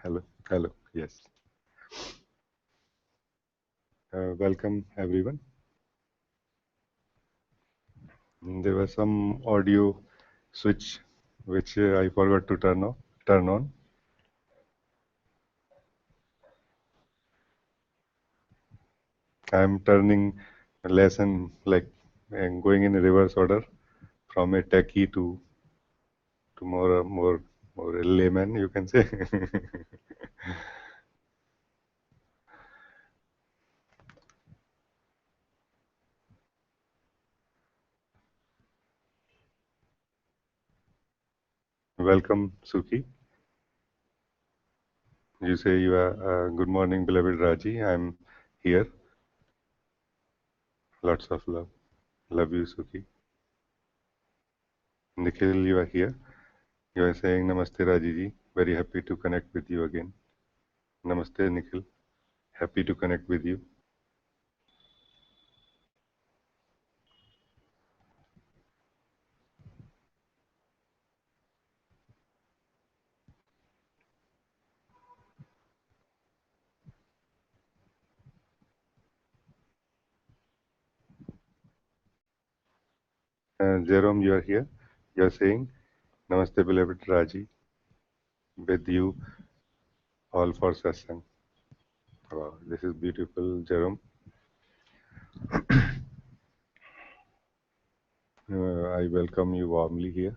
Hello, hello, yes. Welcome everyone. There was some audio switch which I forgot to turn on. I'm turning a lesson like and going in reverse order from a techie to more a layman, you can say. Welcome, Suki. You say you are good morning, beloved Raji. I'm here. Lots of love. Love you, Suki. Nikhil, you are here. You are saying Namaste Rajiji. Very happy to connect with you again. Namaste Nikhil. Happy to connect with you. Jerome, you are here. You are saying Namaste beloved Raji. With you all for satsang. Wow, this is beautiful, Jerome. I welcome you warmly here.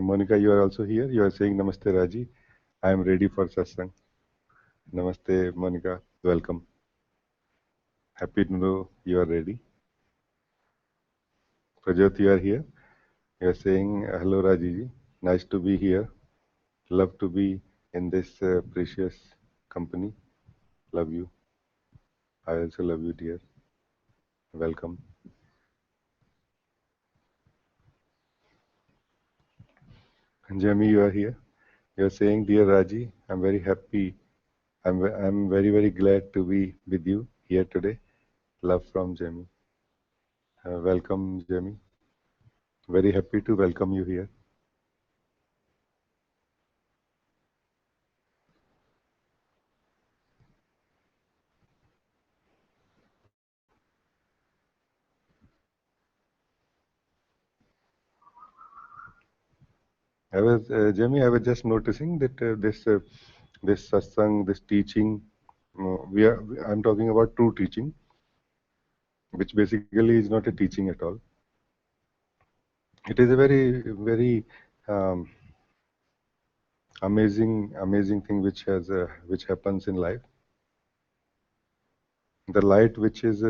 Monica, you are also here. You are saying Namaste Raji. I am ready for satsang. Namaste Monica. Welcome. Happy to know you are ready. Prajot, you are here. You are saying hello Rajiji. Nice to be here. Love to be in this precious company. Love you. I also love you, dear. Welcome. Jamie, you are here. You are saying, dear Raji, I'm very happy. I'm very glad to be with you here today. Love from Jamie. Welcome, Jamie. Very happy to welcome you here. Jamie, I was just noticing that this satsang, this teaching, I'm talking about true teaching, which basically is not a teaching at all. It is a very um, amazing thing which happens in life. The light which is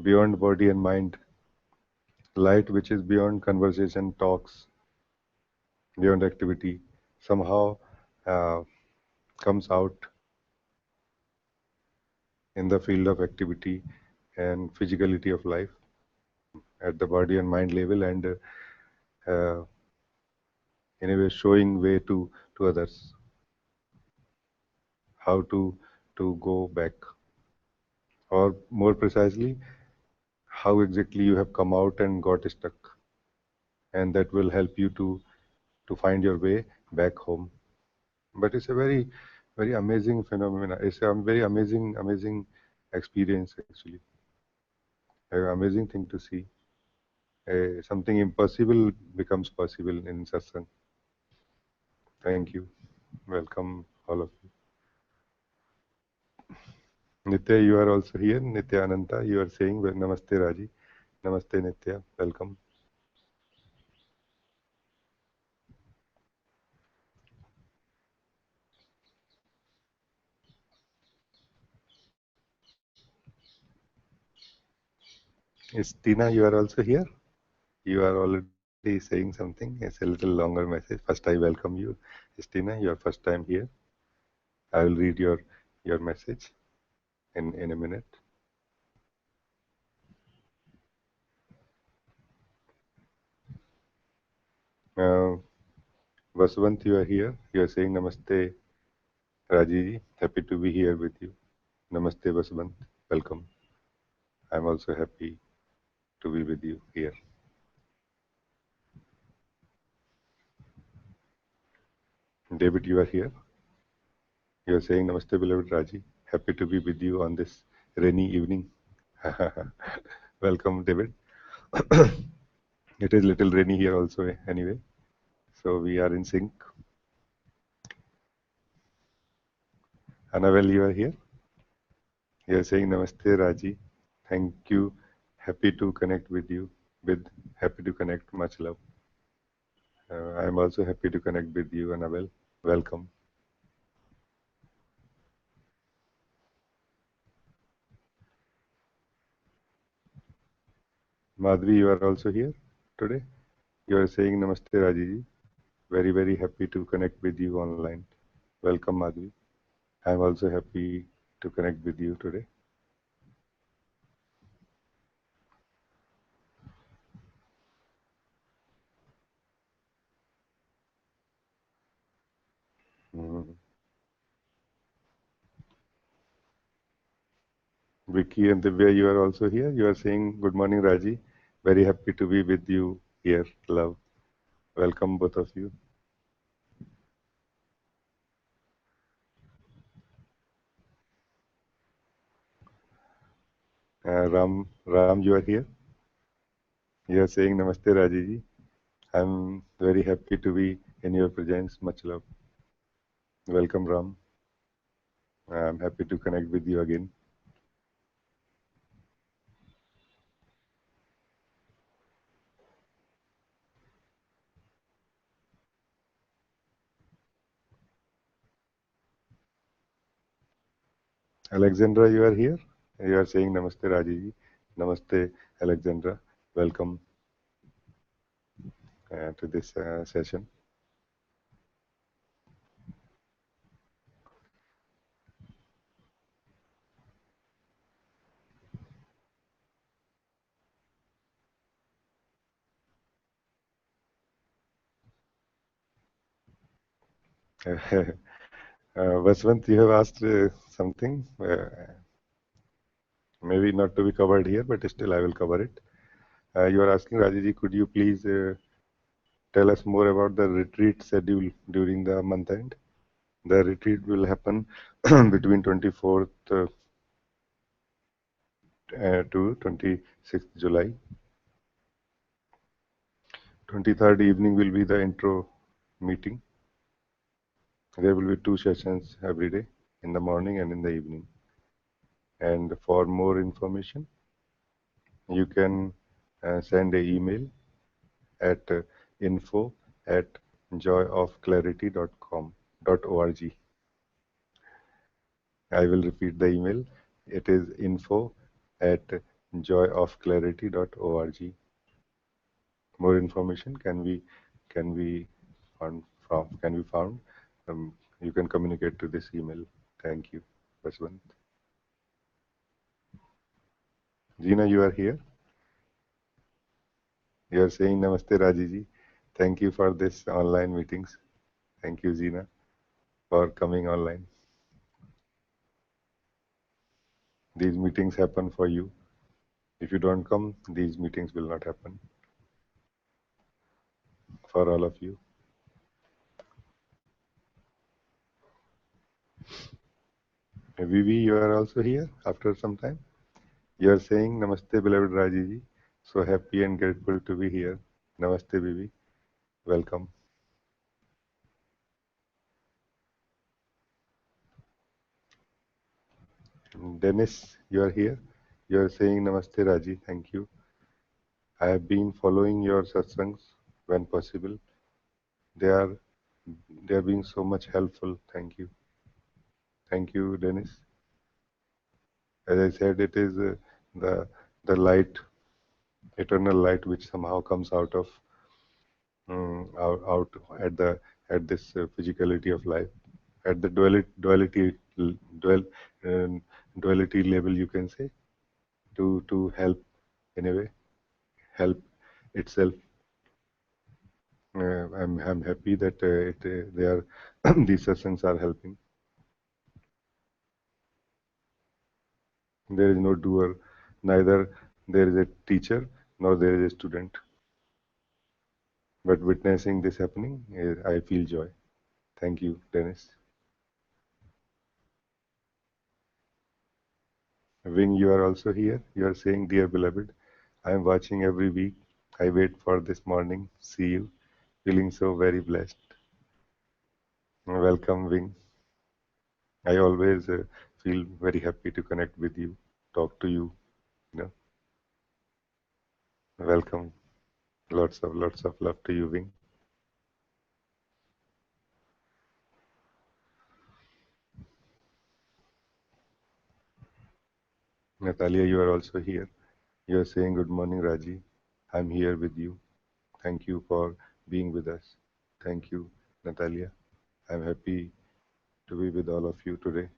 beyond body and mind, light which is beyond conversation, talks, beyond activity, somehow uh, comes out in the field of activity and physicality of life at the body and mind level, and uh, in a way showing way to others how to go back, or more precisely, how exactly you have come out and got stuck, and that will help you to find your way back home. But it's a very amazing phenomena. It's a very amazing experience actually. An amazing thing to see. Something impossible becomes possible in satsang. Thank you. Welcome all of you. Nitya, you are also here. Nitya Ananta, you are saying well, Namaste Raji. Namaste Nitya. Welcome. Is Tina, you are also here? You are already saying something. It's a little longer message. First, I welcome you. Istina, your first time here. I will read your message in a minute. Uh, Vaswant, you are here. You are saying Namaste, Rajee. Happy to be here with you. Namaste, Vaswant. Welcome. I'm also happy to be with you here. David, you are here. You are saying Namaste, beloved Raji. Happy to be with you on this rainy evening. Welcome, David. It is little rainy here also, anyway. So we are in sync. Annabelle, you are here. You are saying Namaste, Raji. Thank you. Happy to connect with you. With happy to connect. Much love. I am also happy to connect with you, Annabelle. Welcome. Madhvi, you are also here today. You are saying Namaste, Raji. Very, very happy to connect with you online. Welcome, Madhvi. I am also happy to connect with you today. Mhm. Vicky and Divya, you are also here. You are saying good morning, Raji. Very happy to be with you here. Love. Welcome, both of you. Ram, you are here. You are saying Namaste, Raji ji. I'm very happy to be in your presence. Much love. Welcome, Ram. I'm happy to connect with you again. Alexandra, you are here. You are saying Namaste, Raji ji. Namaste, Alexandra. Welcome to this session. Vaswant, you have asked something, maybe not to be covered here, but still I will cover it. You are asking, Rajiji, could you please tell us more about the retreat schedule during the month end? The retreat will happen between 24th to 26th July. 23rd evening will be the intro meeting. There will be two sessions every day, in the morning and in the evening. And for more information, you can send an email at info at joyofclarity.com.org. I will repeat the email. It is info at joyofclarity.org. More information can be found. You can communicate to this email. Thank you, Vaswant. Gina, you are here. You are saying Namaste, Rajiji. Thank you for this online meetings. Thank you, Gina, for coming online. These meetings happen for you. If you don't come, these meetings will not happen for all of you. Vivi, you are also here after some time. You are saying Namaste, beloved Rajiji. So happy and grateful to be here. Namaste, Vivi. Welcome. Dennis, you are here. You are saying Namaste, Raji. Thank you. I have been following your satsangs when possible. They are they are being so much helpful. Thank you. Thank you, Dennis. As I said, it is the light, eternal light, which somehow comes out of out at the at this physicality of life, at the dual, um, duality level, you can say, to help in a way, help itself. I'm happy that they are these sessions are helping. There is no doer, neither there is a teacher nor there is a student. But witnessing this happening, I feel joy. Thank you, Dennis. Wing, you are also here. You are saying, "Dear beloved, I am watching every week. I wait for this morning. See you. Feeling so very blessed." Welcome, Wing. I always feel very happy to connect with you, talk to you. You know, welcome. Lots of love to you, Wing. Natalia, you are also here. You are saying, "Good morning, Rajee. I'm here with you. Thank you for being with us." Thank you, Natalia. I'm happy to be with all of you today.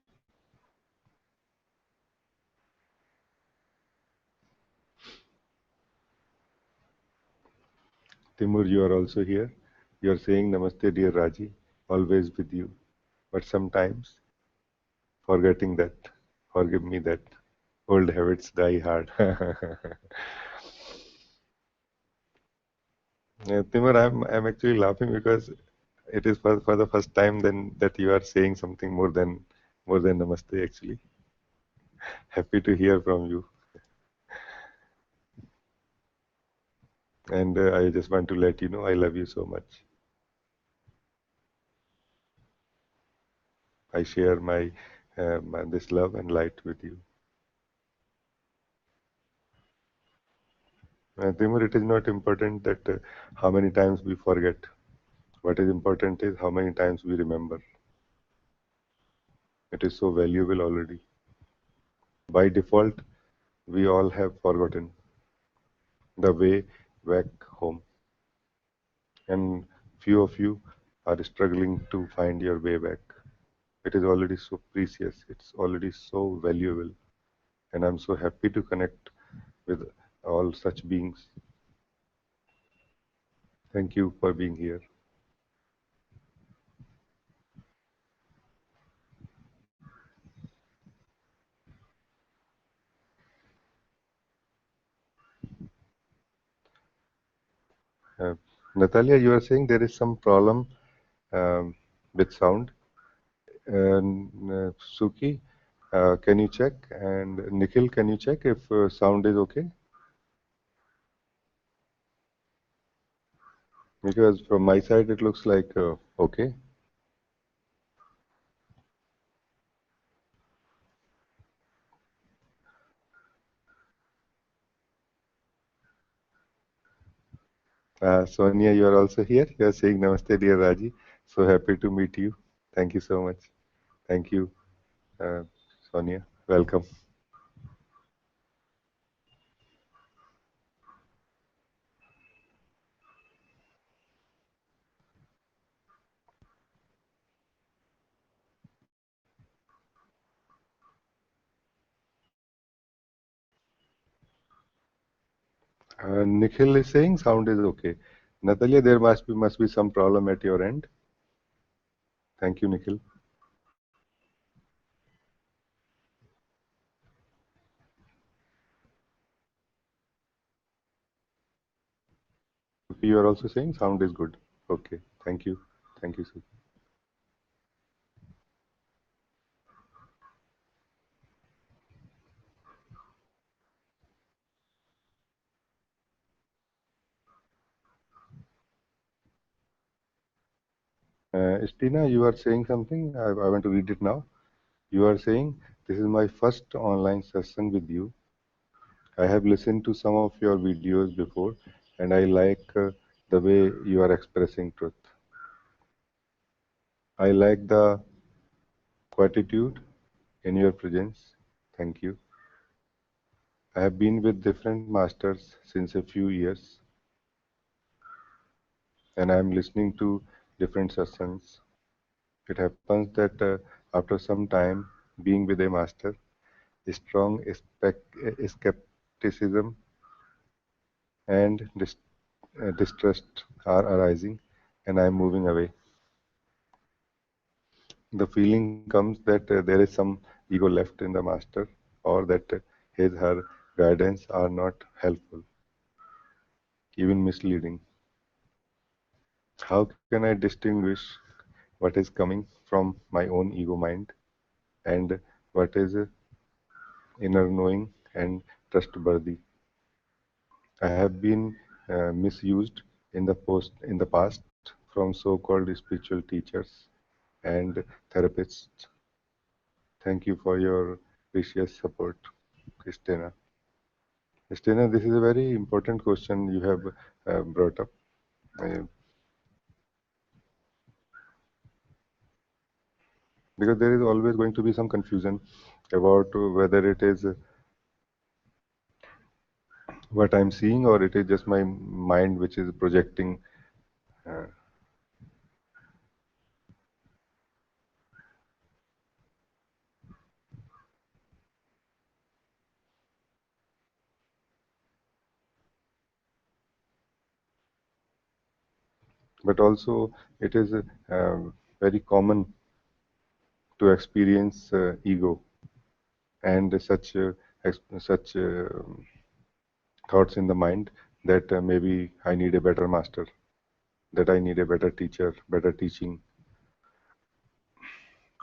Timur, you are also here. You are saying, "Namaste, dear Raji, always with you. But sometimes forgetting that, forgive me that. Old habits die hard." Timur, I'm actually laughing because it is for the first time then that you are saying something more than namaste actually. Happy to hear from you. And I just want to let you know I love you so much. I share my this love and light with you. Timur, it is not important that how many times we forget. What is important is how many times we remember. It is so valuable already. By default, we all have forgotten the way back home, and few of you are struggling to find your way back. It is already so precious. It's already so valuable, and I'm so happy to connect with all such beings. Thank you for being here. Uh, Natalia, you are saying there is some problem um, with sound. Suki, can you check? And Nikhil, can you check if sound is okay? Because from my side, it looks like okay. Sonia, you are also here. You are saying Namaste, dear Raji. So happy to meet you. Thank you so much. Thank you, uh, Sonia. Welcome. Nikhil is saying sound is okay. Natalia, there must be some problem at your end. Thank you, Nikhil. You are also saying sound is good. Okay. Thank you. Thank you, Suki. Stina, you are saying something. I want to read it now. You are saying, "This is my first online session with you. I have listened to some of your videos before, and I like the way you are expressing truth. I like the gratitude in your presence. Thank you. I have been with different masters since a few years, and I am listening to different sessions. It happens that after some time being with a master, strong skepticism and distrust are arising, and I am moving away. The feeling comes that there is some ego left in the master, or that his her guidance are not helpful, even misleading. How can I distinguish what is coming from my own ego mind and what is inner knowing and trustworthy? I have been misused in the past from so-called spiritual teachers and therapists. Thank you for your precious support, Christina. Christina, this is a very important question you have brought up, uh, because there is always going to be some confusion about whether it is what I'm seeing or it is just my mind which is projecting. Uh, but also, it is very common to experience ego and such thoughts in the mind that maybe I need a better master, that I need a better teacher, better teaching.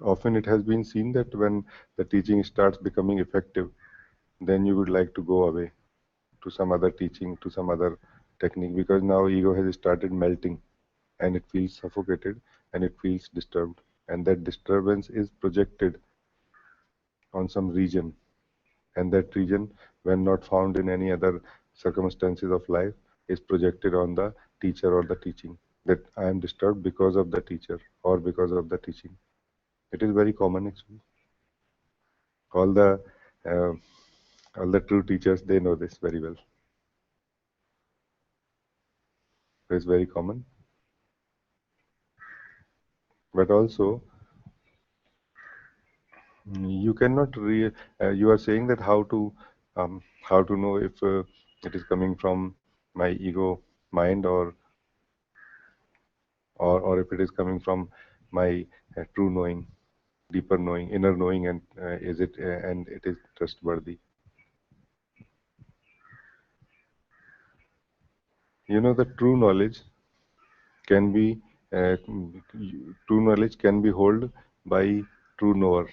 Often it has been seen that when the teaching starts becoming effective, then you would like to go away to some other teaching, to some other technique, because now ego has started melting and it feels suffocated and it feels disturbed. And that disturbance is projected on some region, and that region, when not found in any other circumstances of life, is projected on the teacher or the teaching. That I am disturbed because of the teacher or because of the teaching. It is very common actually. All the uh, all the true teachers, they know this very well. It's very common. But also, you cannot you are saying that how to know if it is coming from my ego mind, or if it is coming from my true knowing, deeper knowing, inner knowing, and is it and it is trustworthy. You know, the can be uh, true knowledge can be held by true knower,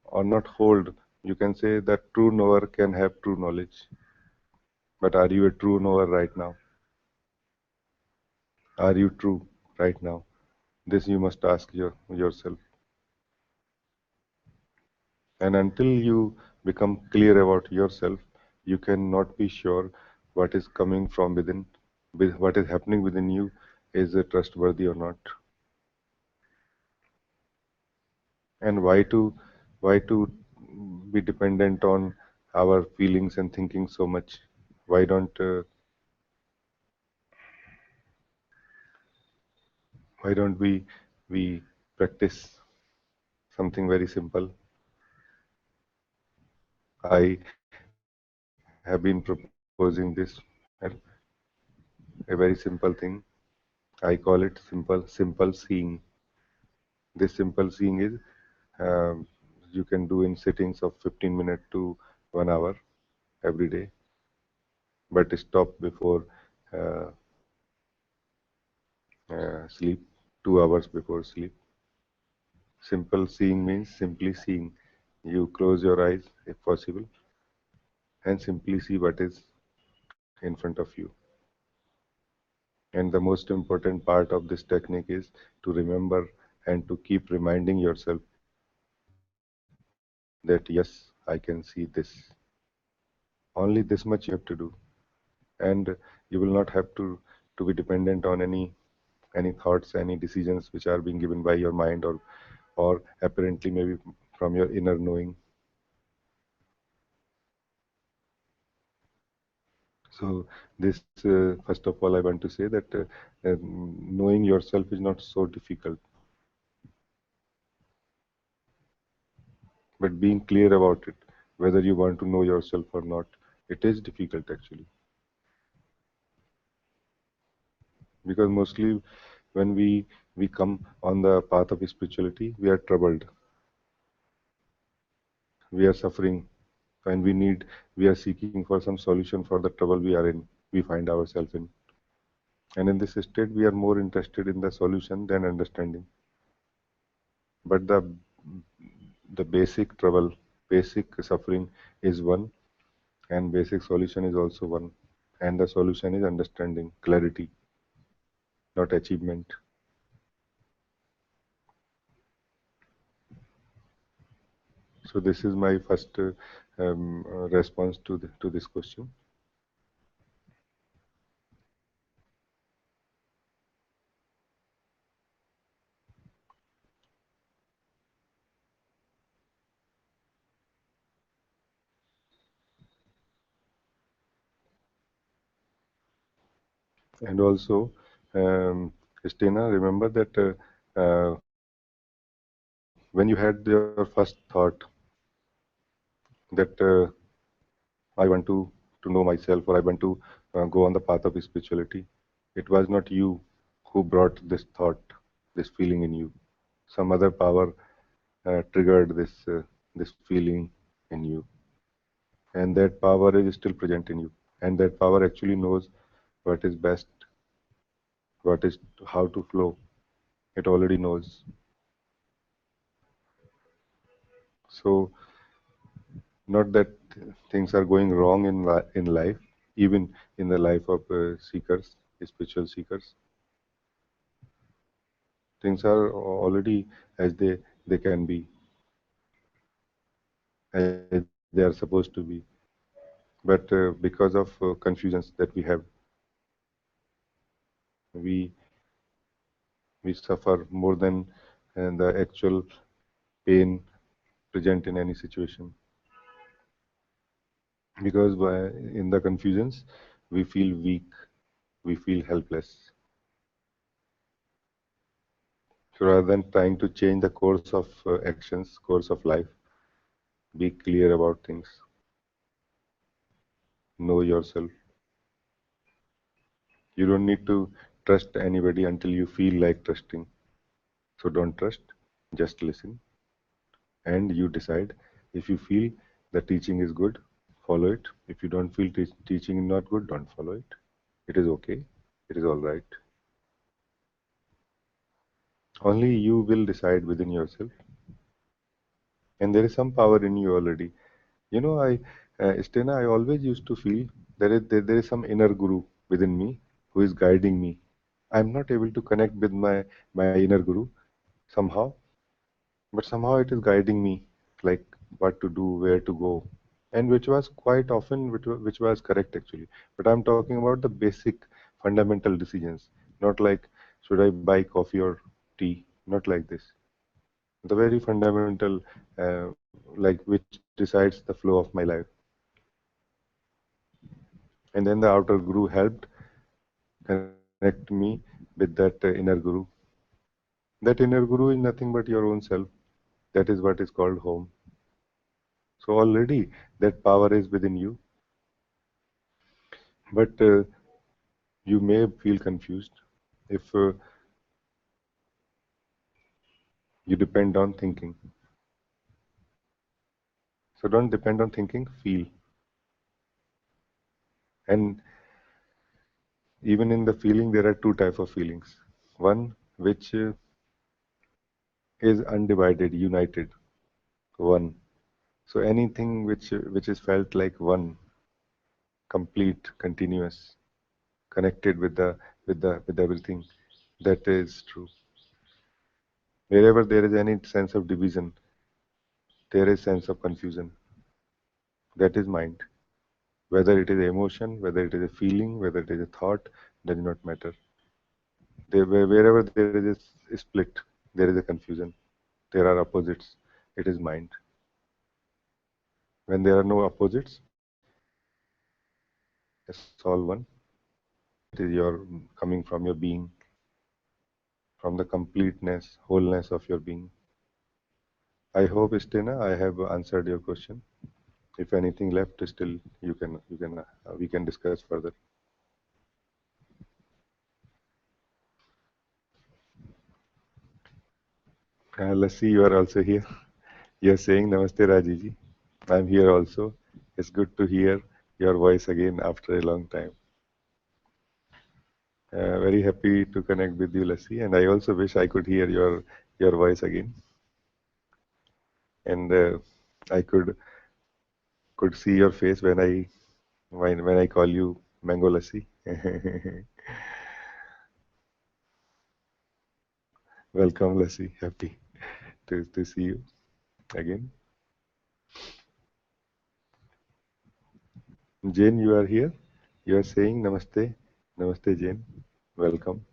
or not hold. You can say that true knower can have true knowledge, but are you a true knower right now? Are you true right now? This you must ask yourself. And until you become clear about yourself, you cannot be sure what is coming from within, what is happening within you is trustworthy or not. And why to be dependent on our feelings and thinking so much? Why don't we practice something very simple? I have been proposing this, a very simple thing. I call it simple seeing. This simple seeing is um, you can do in sittings of 15 minutes to 1 hour every day, but stop before uh, sleep, 2 hours before sleep. Simple seeing means simply seeing. You close your eyes if possible and simply see what is in front of you. And the most important part of this technique is to remember and to keep reminding yourself that yes, I can see this. Only this much you have to do. And you will not have to be dependent on any thoughts, any decisions which are being given by your mind, or apparently maybe from your inner knowing. So this first of all I want to say that knowing yourself is not so difficult, but being clear about it, whether you want to know yourself or not, it is difficult actually. Because mostly when we come on the path of spirituality, we are troubled, we are suffering, and we are seeking for some solution for the trouble we find ourselves in. And in this state, we are more interested in the solution than understanding. But the basic trouble, basic suffering is one, and basic solution is also one. And the solution is understanding, clarity, not achievement. So this is my first response to this question. And also, um, Christina, remember that when you had your first thought that I want to know myself, or I want to go on the path of spirituality, it was not you who brought this thought, this feeling in you. Some other power triggered this feeling in you, and that power is still present in you, and that power actually knows what is best, what is how to flow. It already knows. So not that things are going wrong in life, even in the life of seekers, spiritual seekers. Things are already as they can be, as they are supposed to be. But because of confusions that we have, we we suffer more than the actual pain present in any situation. Because in the confusions, we feel weak, we feel helpless. So rather than trying to change the course of actions, course of life, be clear about things, know yourself. You don't need to trust anybody until you feel like trusting. So don't trust, just listen, and you decide. If you feel the teaching is good, follow it. If you don't feel teaching is not good, don't follow it. It is okay. It is all right. Only you will decide within yourself, and there is some power in you already. You know, Stena, I always used to feel there is some inner guru within me who is guiding me. I'm not able to connect with my inner guru somehow, but somehow it is guiding me, like what to do, where to go, and which was quite often which was correct actually. But I'm talking about the basic fundamental decisions, not like should I buy coffee or tea, not like this. The very fundamental, like which decides the flow of my life. And then the outer guru helped connect me with that inner guru. That inner guru is nothing but your own self. That is what is called home. So already that power is within you, but you may feel confused if you depend on thinking. So don't depend on thinking, feel. And even in the feeling, there are two types of feelings. One which is undivided, united, one. So anything which is felt like one, complete, continuous, connected with everything, that is true. Wherever there is any sense of division, there is sense of confusion. That is mind. Whether it is emotion, whether it is a feeling, whether it is a thought, does not matter. Wherever there is a split, there is a confusion. There are opposites. It is mind. When there are no opposites, it's all one. It is your coming from your being, from the completeness, wholeness of your being. I hope, Istina, I have answered your question. If anything left, still you can we can discuss further. Lassi, you are also here. You're saying Namaste Rajee ji. I'm here also. It's good to hear your voice again after a long time. Very happy to connect with you, Lassi, and I also wish I could hear your voice again, and I could see your face when I call you Mango Lassi. Welcome, Lassi. Happy to see you again. Jane, you are here. You are saying Namaste. Namaste, Jane. Welcome.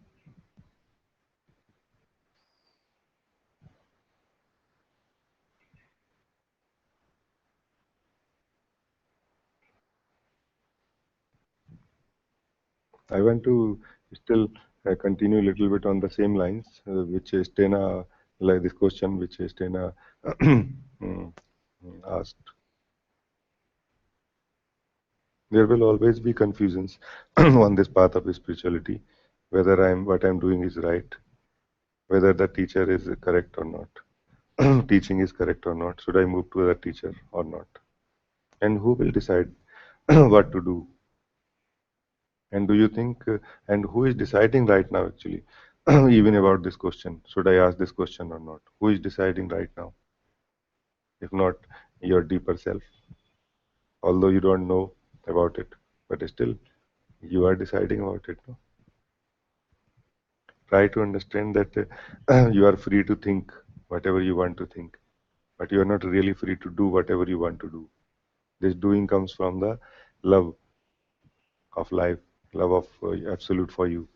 I want to still continue a little bit on the same lines, which Stena, like this question, which Stena mm, asked. There will always be confusions on this path of spirituality, whether what I'm doing is right, whether the teacher is correct or not, teaching is correct or not. Should I move to the teacher or not? And who will decide what to do? And do you think, and who is deciding right now actually, even about this question? Should I ask this question or not? Who is deciding right now? If not your deeper self, although you don't know about it, but still you are deciding about it. No? Try to understand that you are free to think whatever you want to think, but you are not really free to do whatever you want to do. This doing comes from the love of life, love of absolute for you.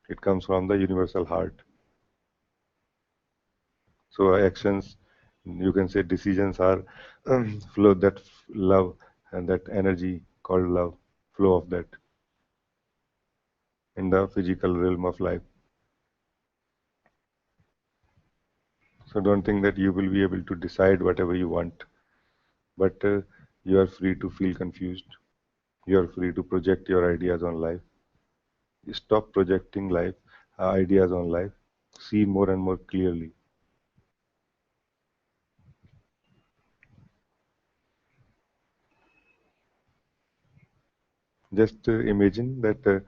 It comes from the universal heart. So actions, you can say decisions are flow that love and that energy called love, flow of that in the physical realm of life. So don't think that you will be able to decide whatever you want, but you are free to feel confused. You are free to project your ideas on life. Stop projecting ideas on life. See more and more clearly. Just imagine that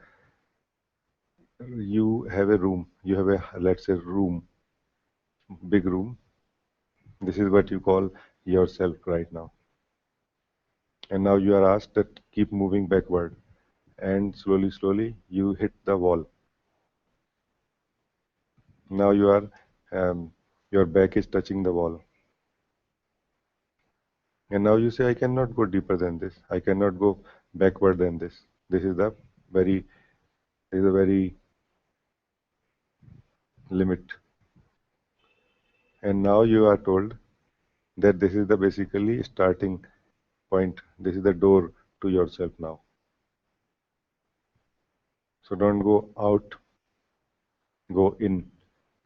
you have a room. You have a, let's say, room, big room. This is what you call yourself right now. And now you are asked that keep moving backward. And slowly, slowly, you hit the wall. Now your back is touching the wall. And now you say, I cannot go deeper than this. I cannot go backward than this. This is the very, this is a very limit. And now you are told that this is the basically starting point. This is the door to yourself now. So don't go out, go in,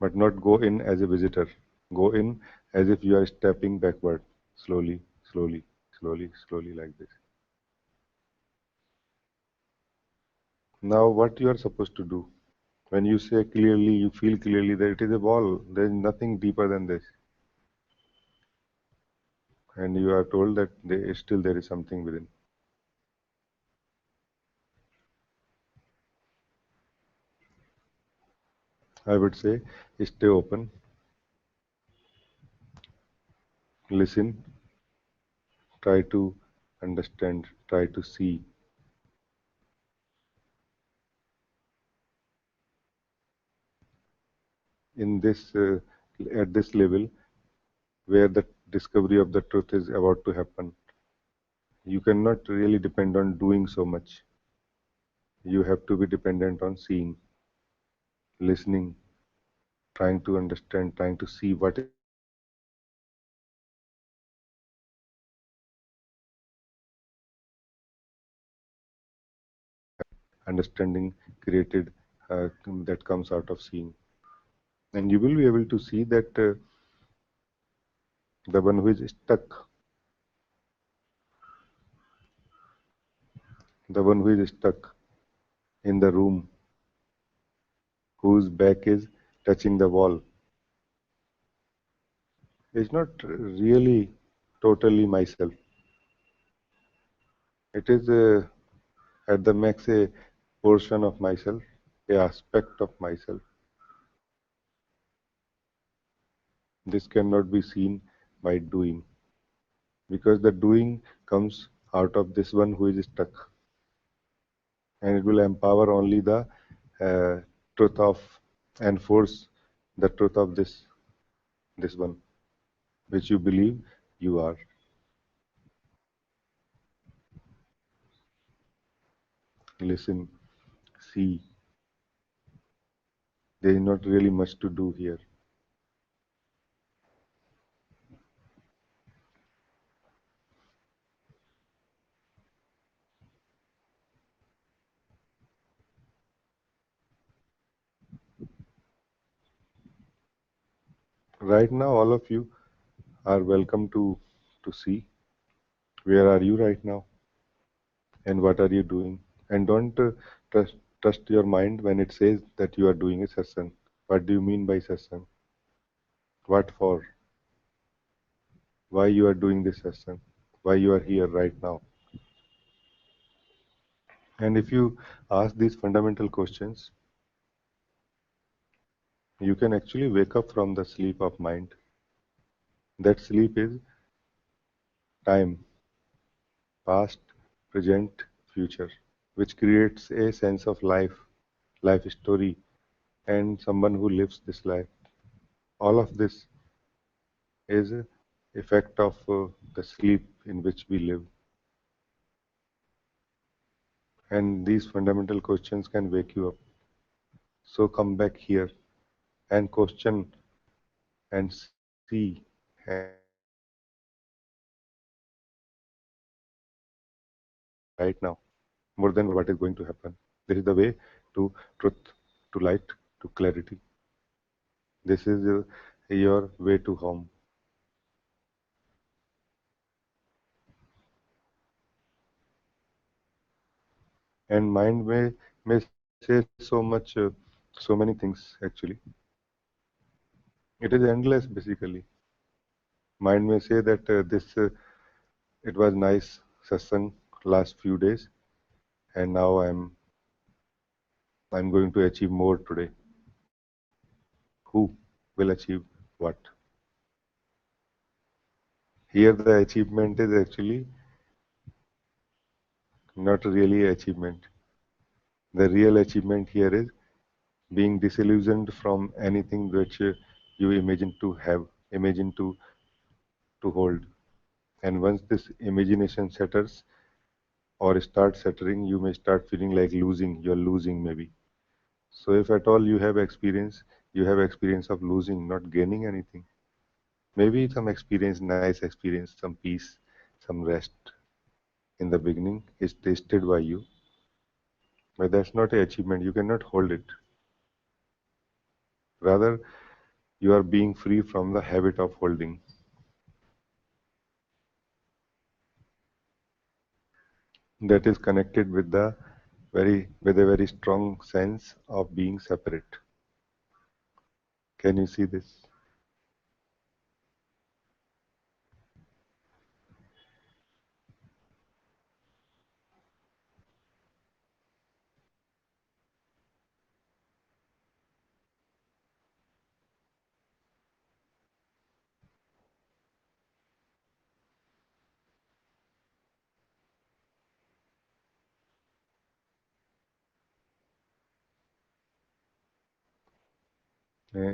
but not go in as a visitor. Go in as if you are stepping backward, slowly, slowly, slowly, slowly, like this. Now, what you are supposed to do? When you say clearly, you feel clearly that it is a wall, there is nothing deeper than this. And you are told that still there is something within. I would say stay open, listen, try to understand, try to see in this at this level where the discovery of the truth is about to happen. You cannot really depend on doing so much. You have to be dependent on seeing, listening, trying to understand, trying to see what is understanding created that comes out of seeing. And you will be able to see that the one who is stuck, the one who is stuck in the room, whose back is touching the wall, is not really totally myself. It is at the max a portion of myself, a aspect of myself. This cannot be seen by doing, because the doing comes out of this one who is stuck, and it will empower only the uh, truth of and force the truth of this one which you believe you are. Listen, see, there is not really much to do here. Right now, all of you are welcome to see where are you right now and what are you doing. And don't trust your mind when it says that you are doing a satsang. What do you mean by satsang? What for? Why you are doing this satsang? Why you are here right now? And if you ask these fundamental questions, you can actually wake up from the sleep of mind. That sleep is time, past, present, future, which creates a sense of life, life story, and someone who lives this life. All of this is a effect of the sleep in which we live. And these fundamental questions can wake you up. So come back here and question and see and understand what is really happening right now, more than what is going to happen. This is the way to truth, to light, to clarity. This is your way to home. And mind may say so many things actually. It is endless basically. Mind may say that this it was nice satsang last few days, and now I'm going to achieve more today. Who will achieve what? Here the achievement is actually not really achievement. The real achievement here is being disillusioned from anything which you imagine to have, imagine to hold. And once this imagination settles or starts settling, you may start feeling like losing. You're losing maybe. So if at all you have experience of losing, not gaining anything. Maybe some experience, nice experience, some peace, some rest in the beginning is tasted by you. But that's not an achievement. You cannot hold it. Rather, you are being free from the habit of holding. That is connected with the with a very strong sense of being separate. Can you see this?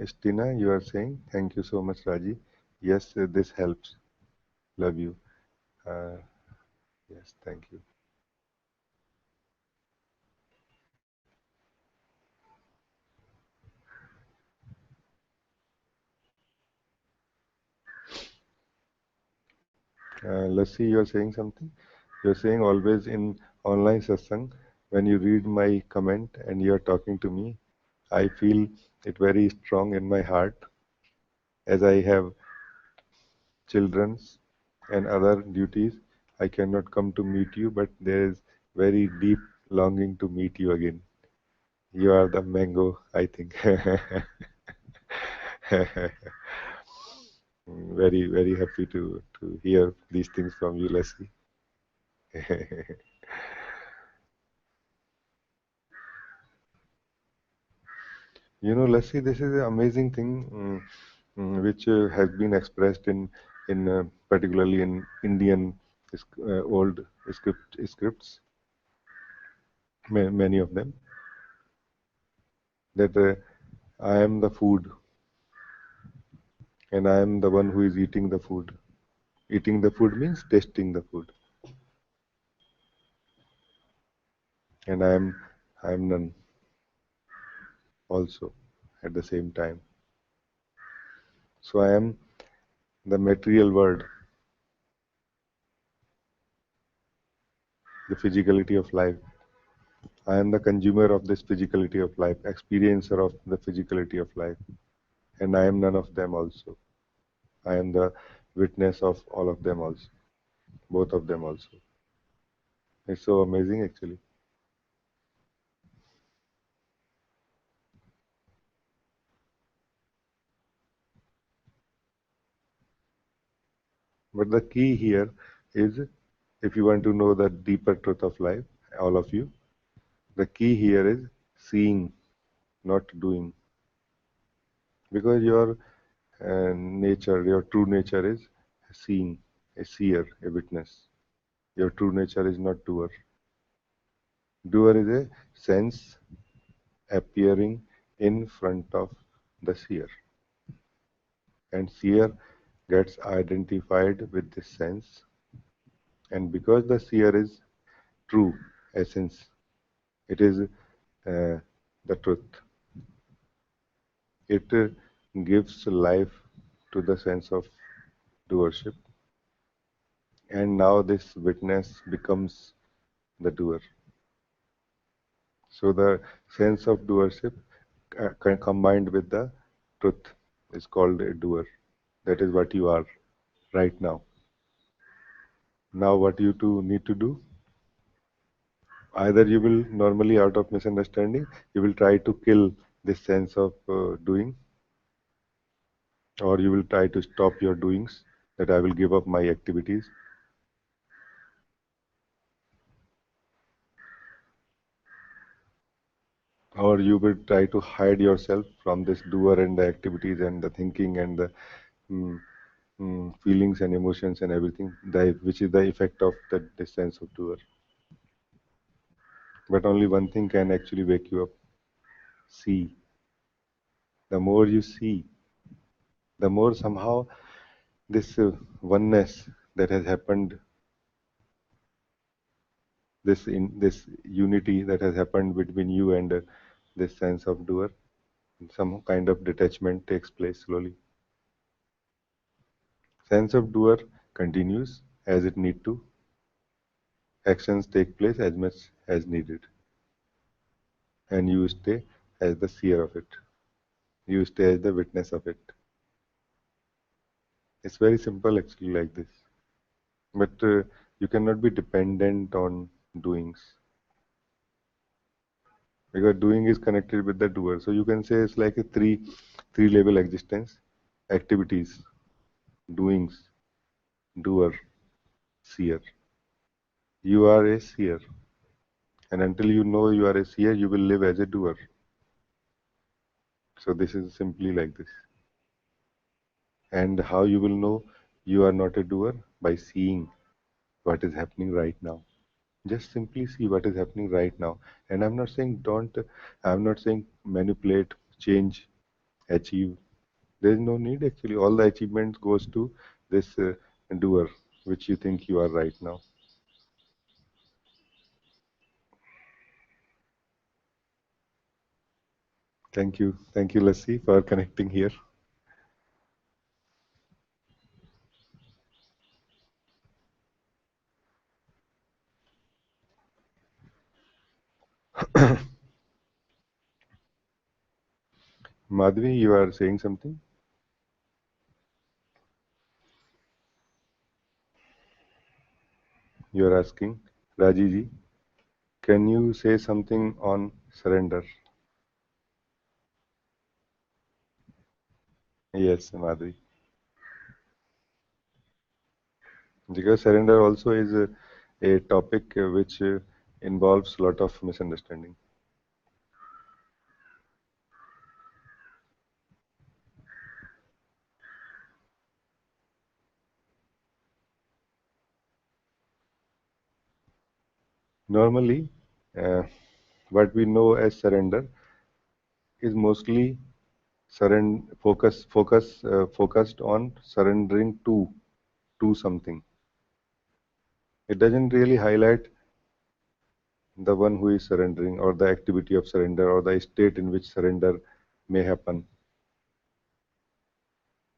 Stina, you are saying, thank you so much, Raji. Yes, this helps. Love you. Uh, yes, thank you. Lassi, you are saying something? You are saying always in online satsang, when you read my comment and you are talking to me, I feel it very strong in my heart as I have children's and other duties. I cannot come to meet you, but there is very deep longing to meet you again. You are the mango, I think. Very, very happy to hear these things from you, Leslie. Leslie, this is an amazing thing, which has been expressed in particularly in Indian old scripts, many of them, that I am the food and I am the one who is eating the food. Eating the food means tasting the food, and I am none also at the same time. So I am the material world, the physicality of life. I am the consumer of this physicality of life, experiencer of the physicality of life, and I am none of them also. I am the witness of all of them also, both of them also. It's so amazing actually. But the key here is, if you want to know the deeper truth of life, all of you, the key here is seeing, not doing. Because your nature, your true nature is seeing, a seer, a witness. Your true nature is not doer. Doer is a sense appearing in front of the seer. And seer gets identified with this sense. And because the seer is true essence, it is the truth. It gives life to the sense of doership. And now this witness becomes the doer. So the sense of doership combined with the truth is called a doer. That is what you are right now. Now what you two need to do, either you will normally, out of misunderstanding, you will try to kill this sense of doing, or you will try to stop your doings, that I will give up my activities, or you will try to hide yourself from this doer and the activities and the thinking and the mm, feelings and emotions and everything, which is the effect of this sense of doer. But only one thing can actually wake you up: see. The more you see, the more somehow this oneness that has happened, this unity that has happened between you and this sense of doer, some kind of detachment takes place slowly. Sense of doer continues as it need to. Actions take place as much as needed, and you stay as the seer of it. You stay as the witness of it. It's very simple actually, like this. But you cannot be dependent on doings, because doing is connected with the doer. So you can say it's like a three level existence: activities, doings, doer, seer. You are a seer, and until you know you are a seer, you will live as a doer. So this is simply like this. And how you will know you are not a doer? By seeing what is happening right now. Just simply see what is happening right now. And I'm not saying manipulate, change, achieve. There is no need actually. All the achievement goes to this doer, which you think you are right now. Thank you, Lassie, for connecting here. Madhvi, you are saying something? You are asking. Rajee ji, can you say something on surrender? Yes, Madhvi. Because surrender also is a topic which involves a lot of misunderstanding. Normally, uh, what we know as surrender is mostly focused on surrendering to something. It doesn't really highlight the one who is surrendering or the activity of surrender or the state in which surrender may happen.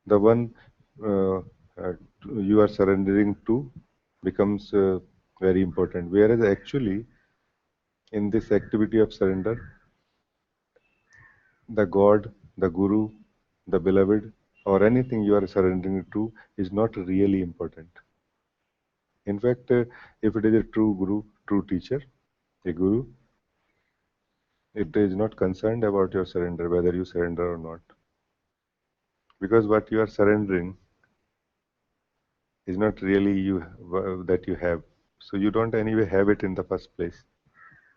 The one uh, uh, you are surrendering to becomes very important. Whereas actually, in this activity of surrender, the God, the Guru, the beloved, or anything you are surrendering to is not really important. In fact, if it is a true Guru, true teacher, a Guru, it is not concerned about your surrender, whether you surrender or not. Because what you are surrendering is not really that you have. So you don't anyway have it in the first place.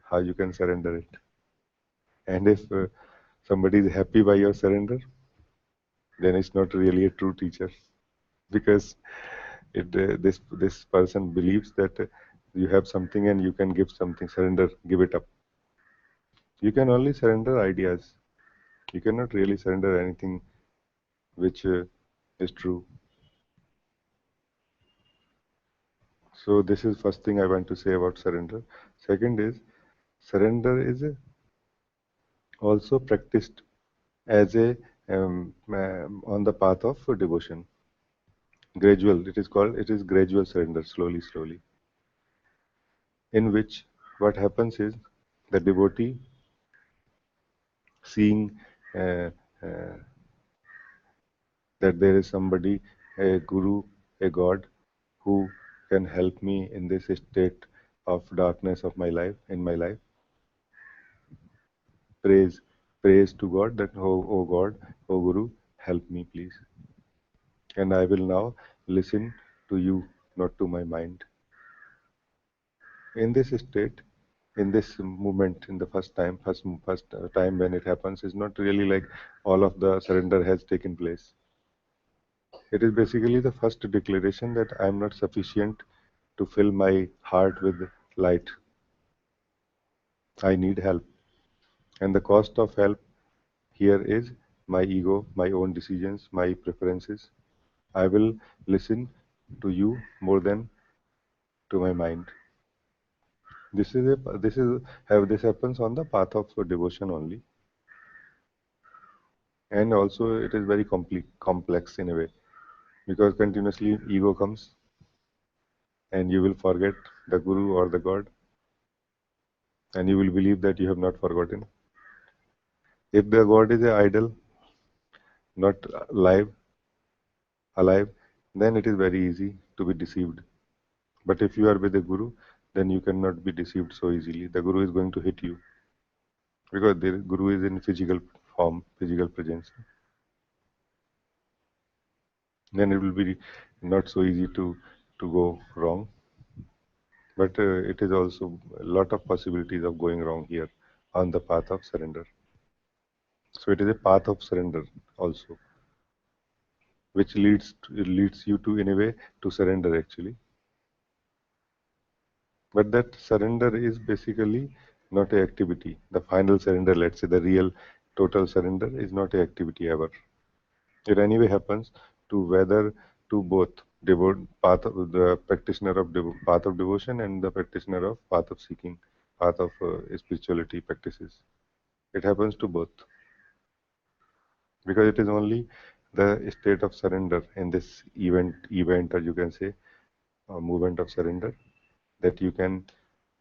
How you can surrender it? And if somebody is happy by your surrender, then it's not really a true teacher because this person believes that you have something and you can give something. Surrender, give it up. You can only surrender ideas. You cannot really surrender anything which is true. So this is first thing I want to say about surrender. Second is surrender is also practiced as a on the path of devotion. Gradual, it is gradual surrender, slowly, in which what happens is the devotee seeing uh, uh, that there is somebody, a guru, a god, who can help me in this state of darkness of my life, in my life. Praise, praise to God that, oh God, oh Guru, help me please. And I will now listen to you, not to my mind. In this state, in this moment, in the first time when it happens, is not really like all of the surrender has taken place. It is basically the first declaration that I am not sufficient to fill my heart with light. I need help. And the cost of help here is my ego, my own decisions, my preferences. I will listen to you more than to my mind. This happens on the path of devotion only, and also it is very complex in a way because continuously ego comes, and you will forget the guru or the god, and you will believe that you have not forgotten. If the god is an idol, not alive, then it is very easy to be deceived. But if you are with the guru, then you cannot be deceived so easily. The guru is going to hit you because the guru is in physical form, physical presence. Then it will be not so easy to go wrong. But it is also a lot of possibilities of going wrong here on the path of surrender. So it is a path of surrender also, which leads you to in a way to surrender actually. But that surrender is basically not a activity. The final surrender, let's say the real total surrender, is not a activity ever. It anyway happens to whether to both path of the practitioner of path of devotion and the practitioner of path of seeking, path of spirituality practices. It happens to both because it is only the state of surrender in this event, or you can say movement of surrender, that you can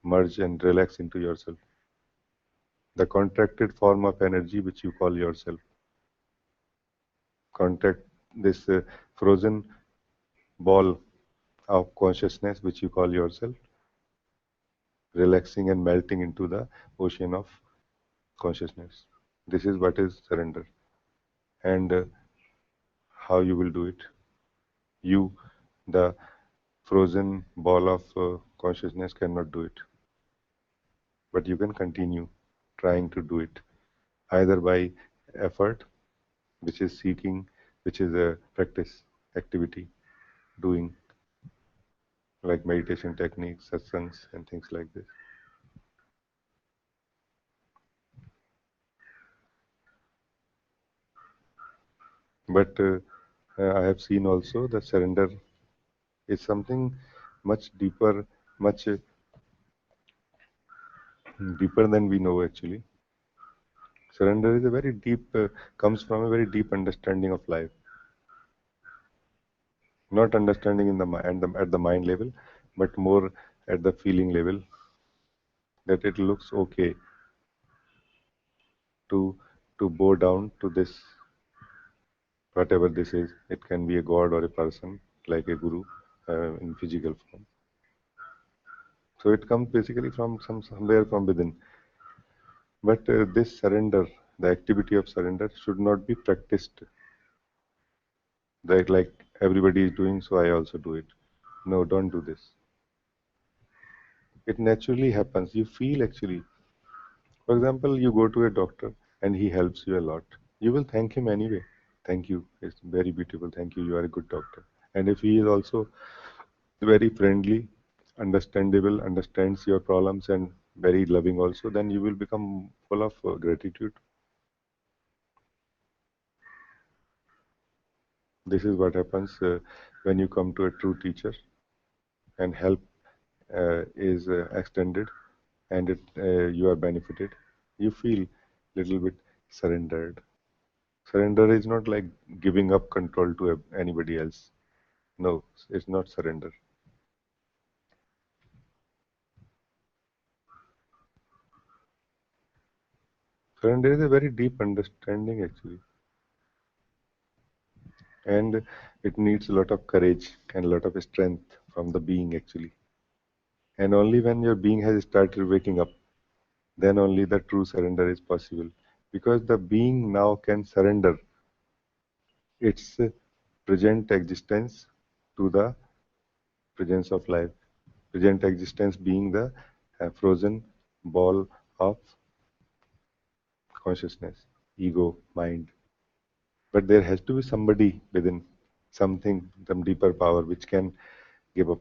merge and relax into yourself. The contracted form of energy which you call yourself. Contract this frozen ball of consciousness which you call yourself, relaxing and melting into the ocean of consciousness. This is what is surrender. And how you will do it. You, the frozen ball of consciousness cannot do it. But you can continue trying to do it either by effort, which is seeking, which is a practice, activity, doing, like meditation techniques, satsangs, and things like this. But I have seen also that surrender is something much deeper, much deeper than we know actually. Surrender is a very deep, comes from a very deep understanding of life. Not understanding in the mind, at the mind level, but more at the feeling level, that it looks okay to bow down to this, whatever this is. It can be a god or a person, like a guru, in physical form. So it comes basically from somewhere from within. But this surrender, the activity of surrender, should not be practiced. Like everybody is doing, so I also do it. No, don't do this. It naturally happens. You feel actually. For example, you go to a doctor and he helps you a lot. You will thank him anyway. Thank you. It's very beautiful. Thank you. You are a good doctor. And if he is also very friendly, understandable, understands your problems, and very loving also, then you will become full of gratitude. This is what happens when you come to a true teacher and help is extended, and you are benefited. You feel little bit surrendered. Surrender is not like giving up control to anybody else. No, it's not surrender. Surrender is a very deep understanding actually, and it needs a lot of courage and a lot of strength from the being actually. And only when your being has started waking up, then only the true surrender is possible. Because the being now can surrender its present existence to the presence of life. Present existence being the frozen ball of consciousness, ego, mind. But there has to be somebody within, something, some deeper power which can give up.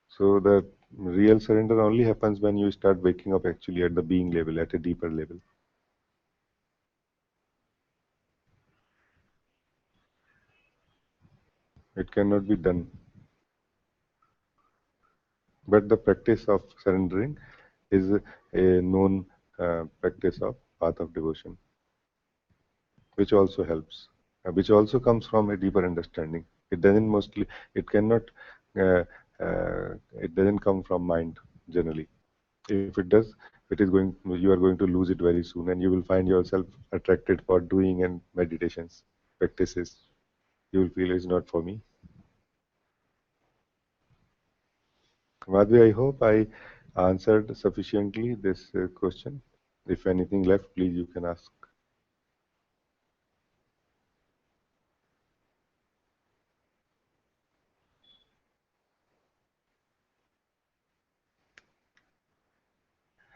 So the real surrender only happens when you start waking up actually at the being level, at a deeper level. It cannot be done. But the practice of surrendering is a known practice of path of devotion, which also helps, which also comes from a deeper understanding. It doesn't mostly, it cannot, uh, it doesn't come from mind generally. If it does, it is going, you are going to lose it very soon, and you will find yourself attracted for doing and meditations, practices. You will feel it's not for me. Madhvi, I hope I answered sufficiently this question. If anything left, please you can ask.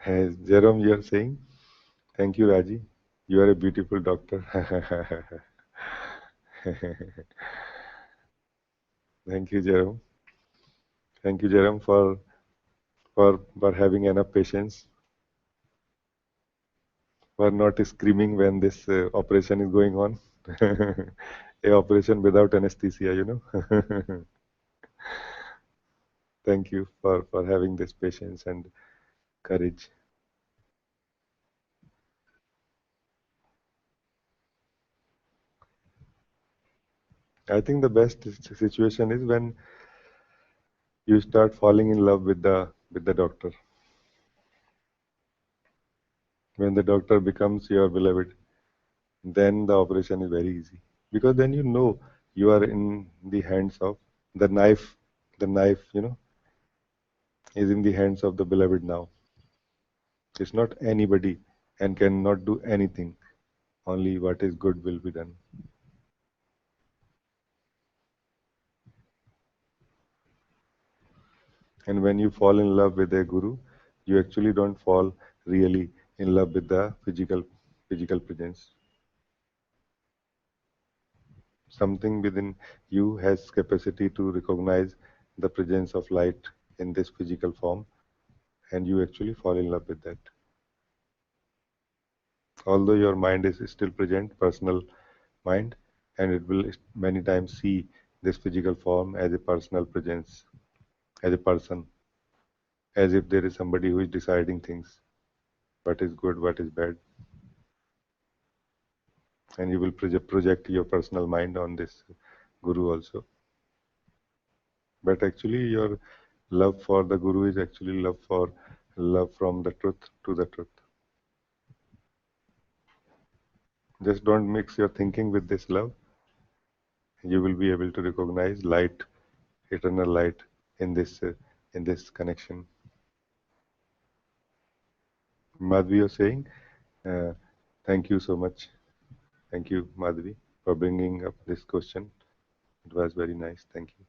As Jerome, you are saying, thank you, Raji. You are a beautiful doctor. Thank you, Jerome. Thank you, Jerome, for having enough patience, for not screaming when this operation is going on. A operation without anesthesia, you know. Thank you for having this patience and courage. I think the best situation is when you start falling in love with the doctor. When the doctor becomes your beloved, then the operation is very easy. Because then you know you are in the hands of the knife. The knife, you know, is in the hands of the beloved now. It's not anybody and cannot do anything. Only what is good will be done. And when you fall in love with a guru, you actually don't fall really in love with the physical presence. Something within you has capacity to recognize the presence of light in this physical form, and you actually fall in love with that. Although your mind is still present, personal mind, and it will many times see this physical form as a personal presence, as a person, as if there is somebody who is deciding things, what is good, what is bad, and you will project your personal mind on this guru also. But actually, your love for the guru is actually love from the truth to the truth. Just don't mix your thinking with this love. You will be able to recognize light, eternal light in this connection. Madhvi, you're saying, uh, thank you so much. Thank you, Madhvi, for bringing up this question. It was very nice. Thank you.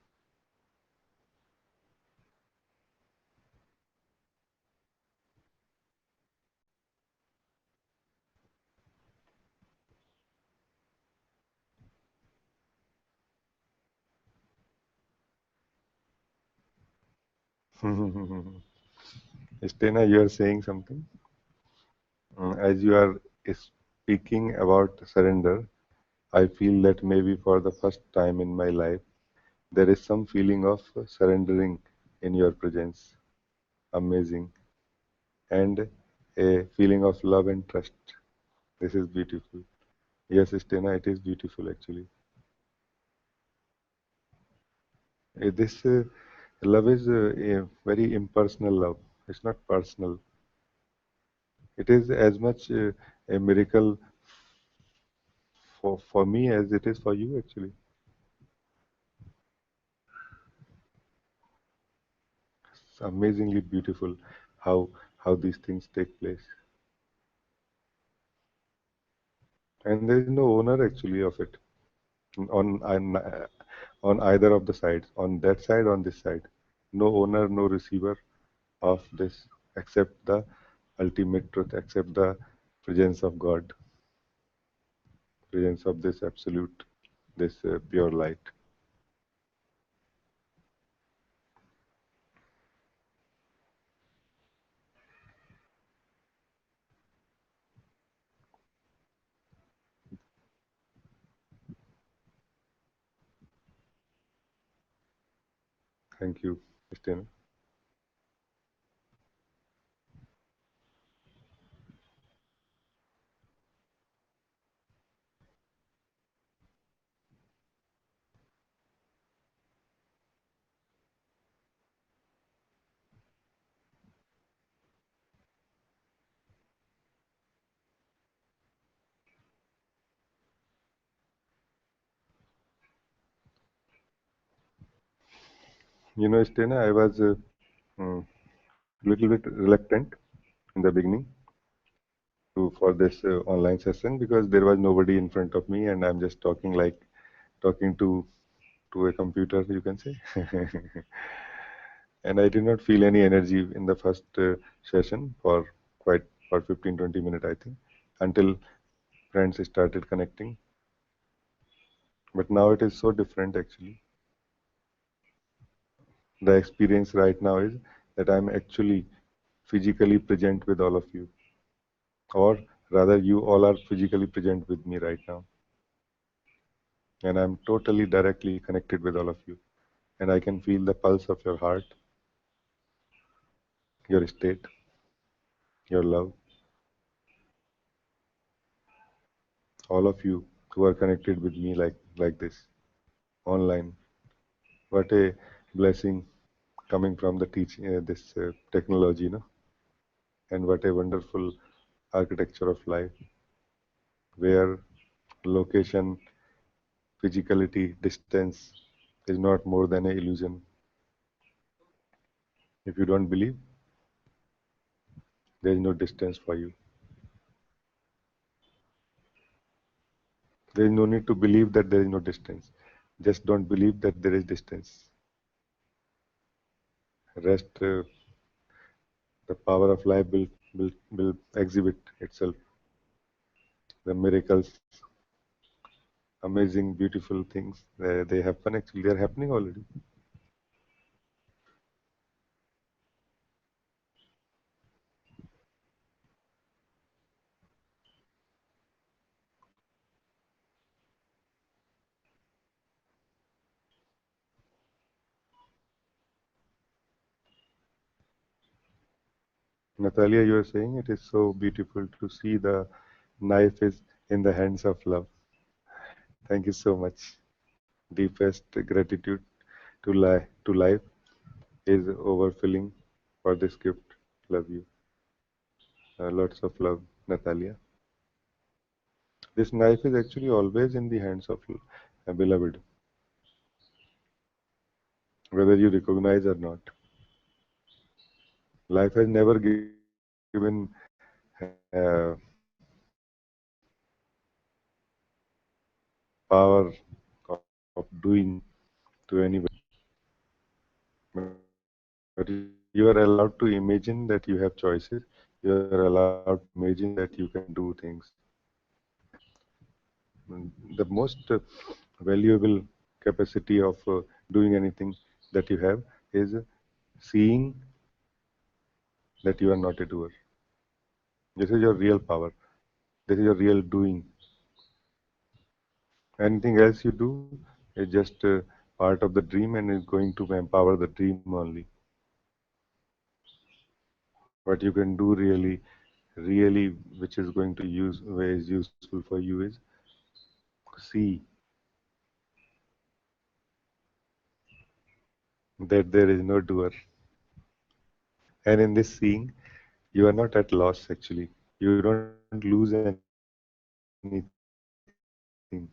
Stena, you are saying something. As you are speaking about surrender, I feel that maybe for the first time in my life, there is some feeling of surrendering in your presence. Amazing. And a feeling of love and trust. This is beautiful. Yes, Stena, it is beautiful actually. This love is a very impersonal love. It's not personal. It is as much a miracle for me as it is for you actually. It's amazingly beautiful how these things take place. And there is no owner actually of it on on either of the sides, on that side, on this side. No owner, no receiver of this except the ultimate truth, except the presence of God, presence of this absolute, this pure light. Thank you, Christina. You know, Stena, I was mm, little bit reluctant in the beginning for this online session because there was nobody in front of me and I'm just talking like talking to a computer, you can say. And I did not feel any energy in the first session for quite for 15-20 minutes, I think, until friends started connecting. But now it is so different actually. The experience right now is that I'm actually physically present with all of you, or rather, you all are physically present with me right now, and I'm totally directly connected with all of you, and I can feel the pulse of your heart, your state, your love, all of you who are connected with me like this online. What a blessing coming from the teaching this technology, and what a wonderful architecture of life where location, physicality, distance is not more than an illusion. If you don't believe, there is no distance for you. There is no need to believe that there is no distance. Just don't believe that there is distance. Rest, the power of life will exhibit itself. The miracles, amazing, beautiful things, they happen actually. They are happening already. Natalia, you are saying it is so beautiful to see the knife is in the hands of love. Thank you so much. Deepest gratitude to life is overfilling for this gift. Love you. Lots of love, Natalia. This knife is actually always in the hands of a beloved, whether you recognize or not. Life has never given uh, power of doing to anybody, but you are allowed to imagine that you have choices. You are allowed to imagine that you can do things. The most valuable capacity of doing anything that you have is seeing that you are not a doer. This is your real power. This is your real doing. Anything else you do is just part of the dream and is going to empower the dream only. What you can do really, which is going to use, where is useful for you is see that there is no doer. And in this seeing, you are not at loss actually. You don't lose anything. The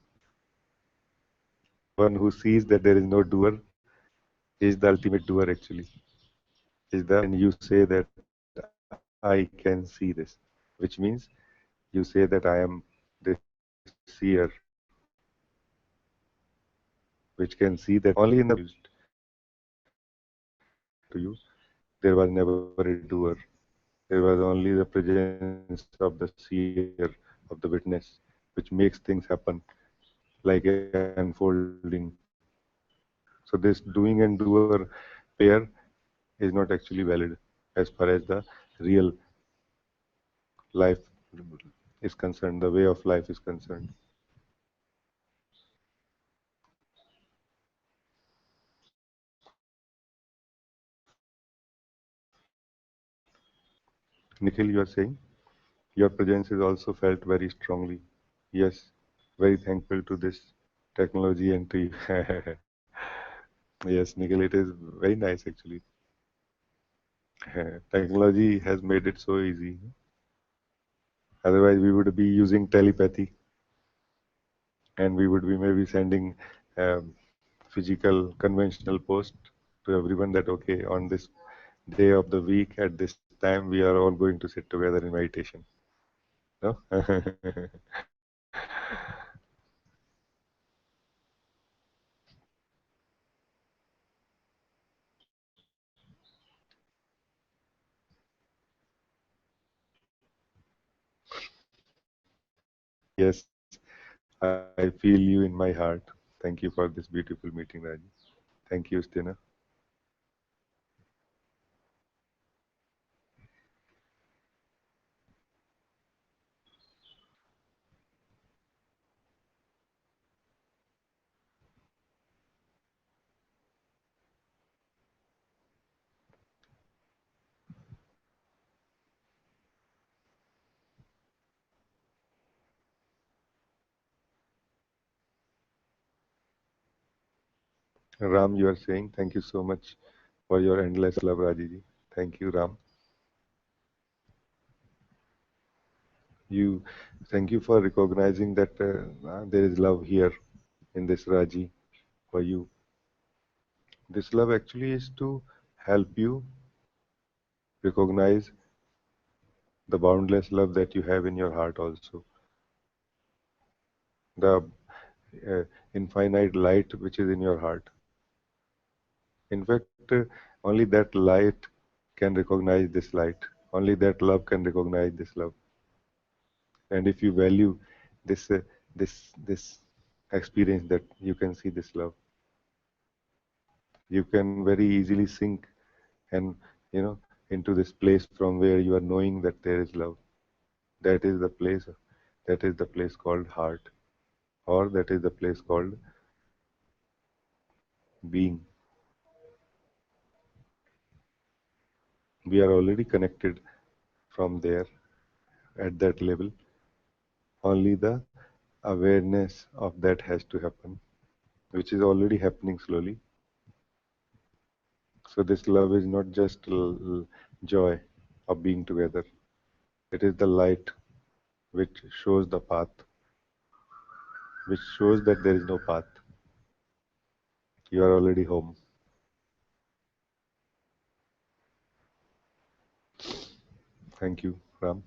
one who sees that there is no doer is the ultimate doer actually. Is the and you say that I can see this, which means you say that I am the seer, which can see that only in the used. To you, there was never a doer. There was only the presence of the seer, of the witness, which makes things happen like unfolding. So this doing and doer pair is not actually valid as far as the real life is concerned, the way of life is concerned. Nikhil, you are saying your presence is also felt very strongly. Yes, very thankful to this technology and to you. Yes, Nikhil, it is very nice actually. Technology has made it so easy. Otherwise, we would be using telepathy and we would be maybe sending um, physical, conventional post to everyone that, okay, on this day of the week at this time, we are all going to sit together in meditation. No? Yes, I feel you in my heart. Thank you for this beautiful meeting, Raji. Thank you, Stina. Ram, you are saying thank you so much for your endless love, Rajiji. Thank you, Ram. You, thank you for recognizing that there is love here in this Raji for you. This love actually is to help you recognize the boundless love that you have in your heart also, the infinite light which is in your heart. In fact, Only that light can recognize this light. Only that love can recognize this love. And if you value this this experience that you can see this love, you can very easily sink and into this place from where you are knowing that there is love. That is the place. That is the place called heart, or that is the place called being. We are already connected from there at that level. Only the awareness of that has to happen, which is already happening slowly. So this love is not just joy of being together. It is the light which shows the path, which shows that there is no path. You are already home. Thank you, Ram.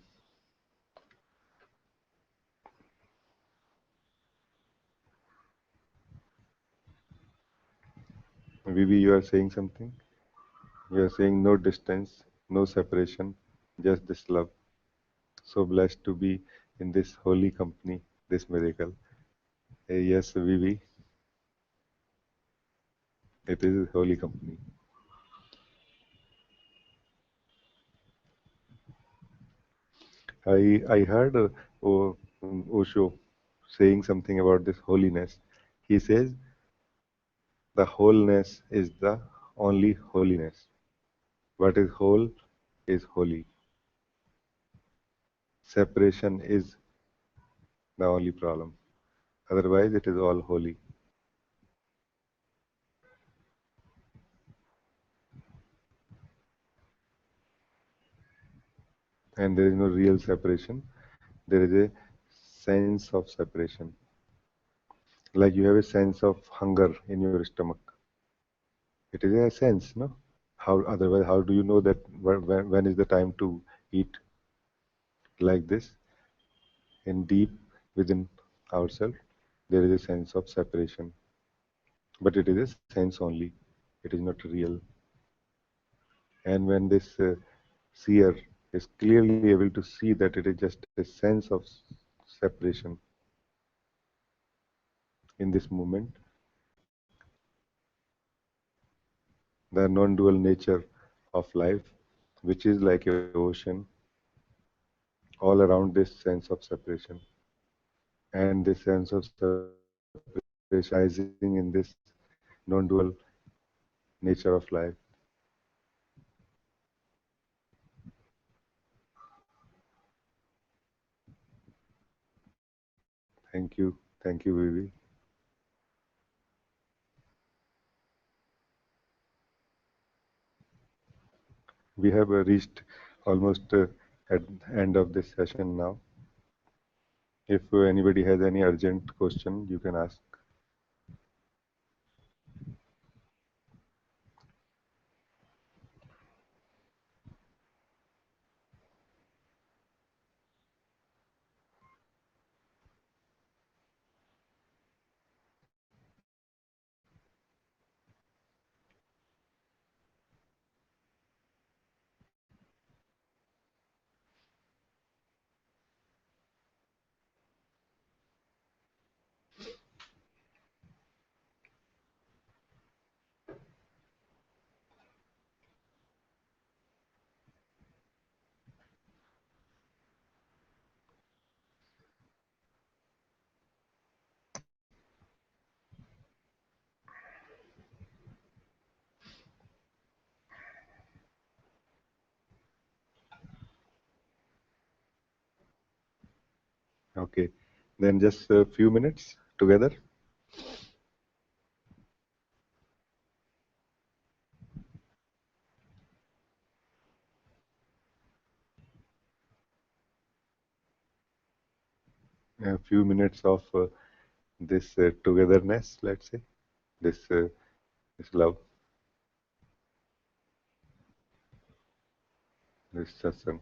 Vivi, you are saying something? You are saying no distance, no separation, just this love. So blessed to be in this holy company, this miracle. Yes, Vivi, it is holy company. I heard Osho saying something about this holiness. He says the wholeness is the only holiness. What is whole is holy. Separation is the only problem. Otherwise, it is all holy. And there is no real separation. There is a sense of separation. Like you have a sense of hunger in your stomach. It is a sense, no? How otherwise? How do you know that when is the time to eat? Like this, in deep within ourselves, there is a sense of separation. But it is a sense only. It is not real. And when this seer is clearly able to see that it is just a sense of separation in this moment, the non-dual nature of life, which is like a ocean all around this sense of separation, and this sense of separation arising in this non-dual nature of life. Thank you, Vivi. We have reached almost at the end of this session now. If anybody has any urgent question, you can ask. Okay, then just a few minutes together. A few minutes of this togetherness, let's say, this love, this satsang.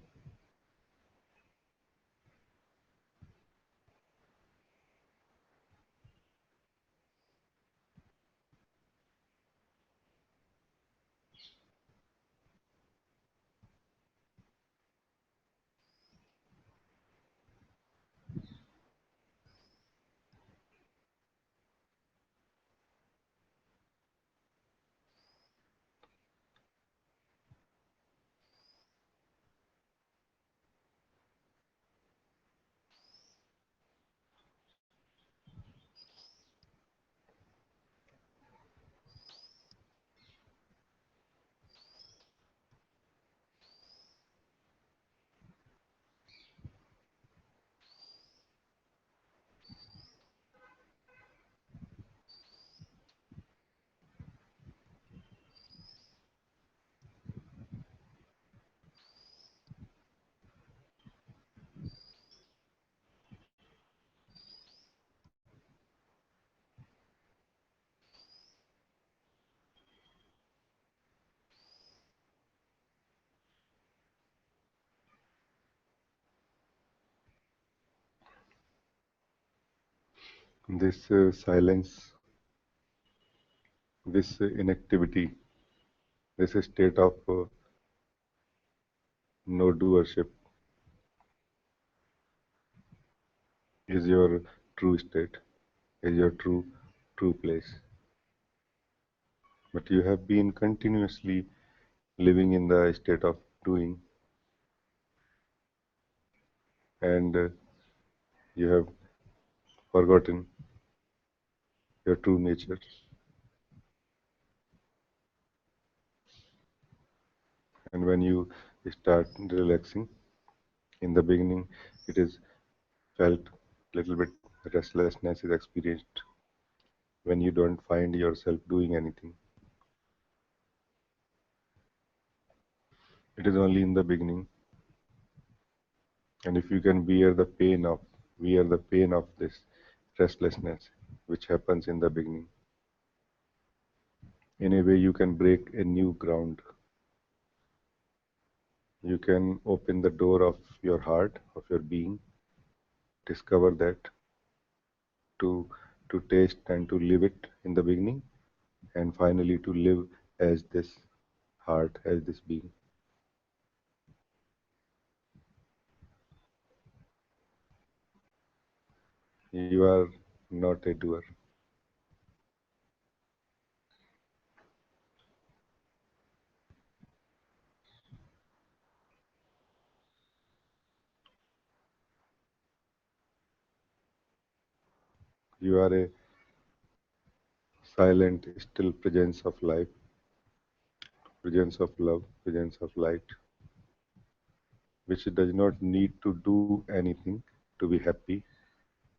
This silence, this inactivity, this state of no doership is your true state, is your true place. But you have been continuously living in the state of doing, and you have forgotten your true nature. And when you start relaxing, in the beginning, it is felt little bit restlessness is experienced when you don't find yourself doing anything. It is only in the beginning, and if you can bear the pain of this restlessness, which happens in the beginning, in a way you can break a new ground. You can open the door of your heart, of your being, discover that, to taste and to live it in the beginning, and finally to live as this heart, as this being. You are not a doer. You are a silent, still presence of life, presence of love, presence of light, which does not need to do anything to be happy,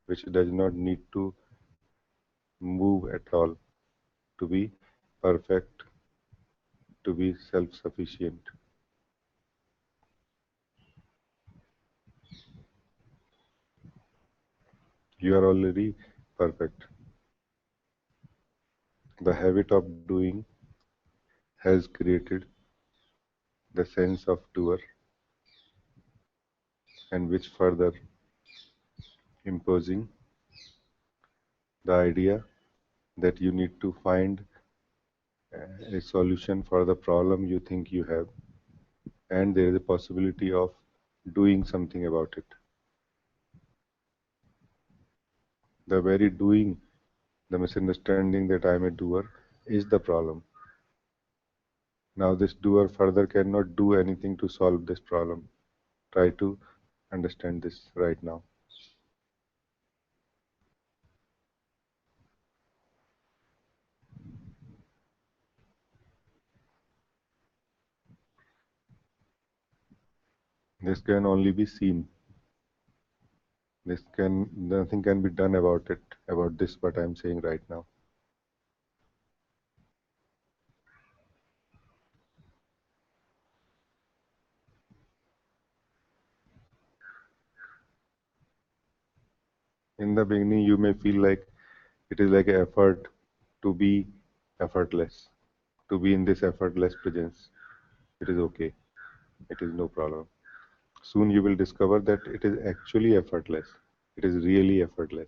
which does not need to move at all, to be perfect, to be self sufficient. You are already perfect. The habit of doing has created the sense of doer, and which further imposing the idea that you need to find a solution for the problem you think you have, and there is a possibility of doing something about it. The very doing, the misunderstanding that I am a doer, is the problem. Now, this doer further cannot do anything to solve this problem. Try to understand this right now. This can only be seen. Nothing can be done about it, about this, what I am saying right now. In the beginning, you may feel like it is like an effort to be effortless, to be in this effortless presence. It is okay, it is no problem. Soon you will discover that it is actually effortless. It is really effortless.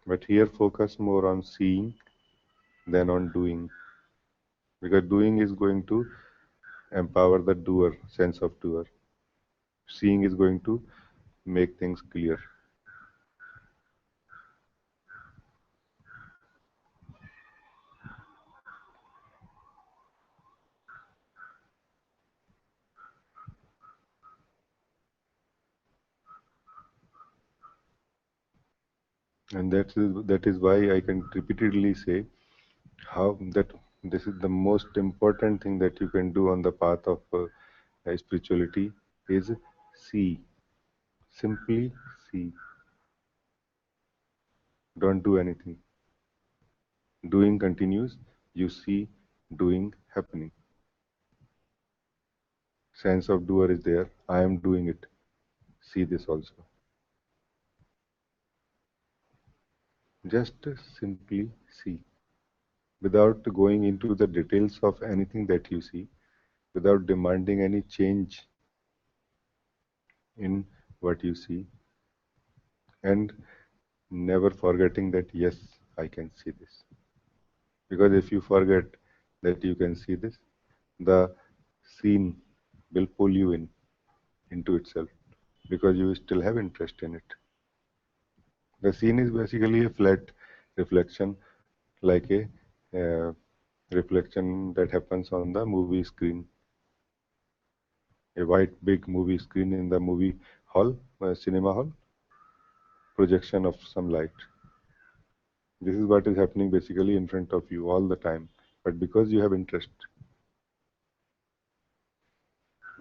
But here, focus more on seeing than on doing, because doing is going to empower the doer, sense of doer. Seeing is going to make things clear. And that is why I can repeatedly say how that this is the most important thing that you can do on the path of spirituality is see. Simply see. Don't do anything. Doing continues. You see doing happening. Sense of doer is there. I am doing it. See this also. Just simply see. without going into the details of anything that you see, without demanding any change in what you see, and never forgetting that yes, I can see this. Because if you forget that you can see this, the scene will pull you into itself because you still have interest in it. The scene is basically a flat reflection, like a uh, reflection that happens on the movie screen, a white big movie screen in the movie hall, cinema hall, projection of some light. This is what is happening basically in front of you all the time. But because you have interest,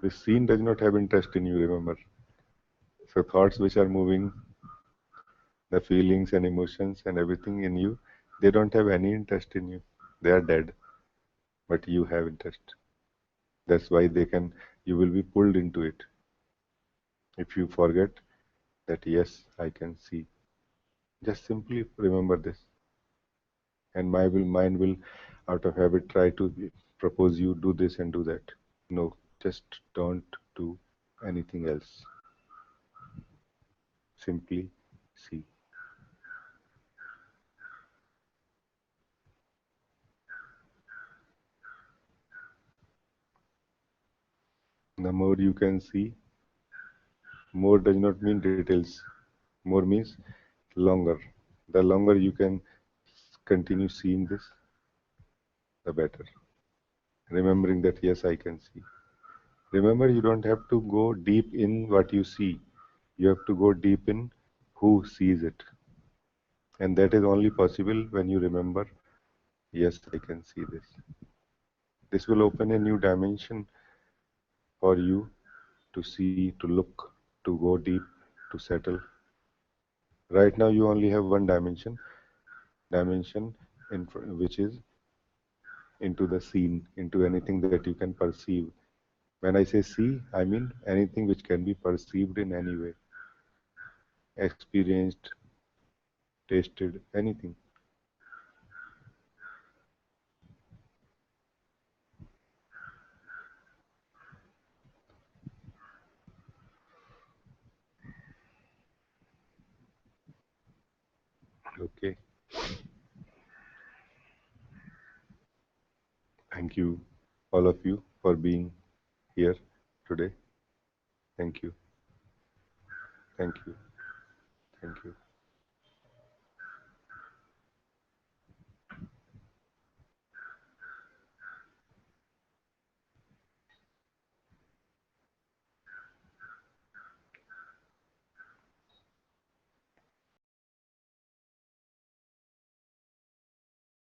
the scene does not have interest in you, remember. So thoughts which are moving, the feelings and emotions and everything in you, they don't have any interest in you. They are dead, but you have interest. That's why you will be pulled into it. If you forget that, yes, I can see, just simply remember this. And my mind will, out of habit, try to propose you do this and do that. No, just don't do anything else. Simply see. The more you can see, more does not mean details. More means longer. The longer you can continue seeing this, the better. Remembering that, yes, I can see. Remember, you don't have to go deep in what you see. You have to go deep in who sees it. And that is only possible when you remember, yes, I can see this. This will open a new dimension for you to see, to look, to go deep, to settle. Right now, you only have one dimension which is into the scene, into anything that you can perceive. When I say see, I mean anything which can be perceived in any way, experienced, tasted, anything. Okay. Thank you, all of you, for being here today. Thank you. Thank you. Thank you.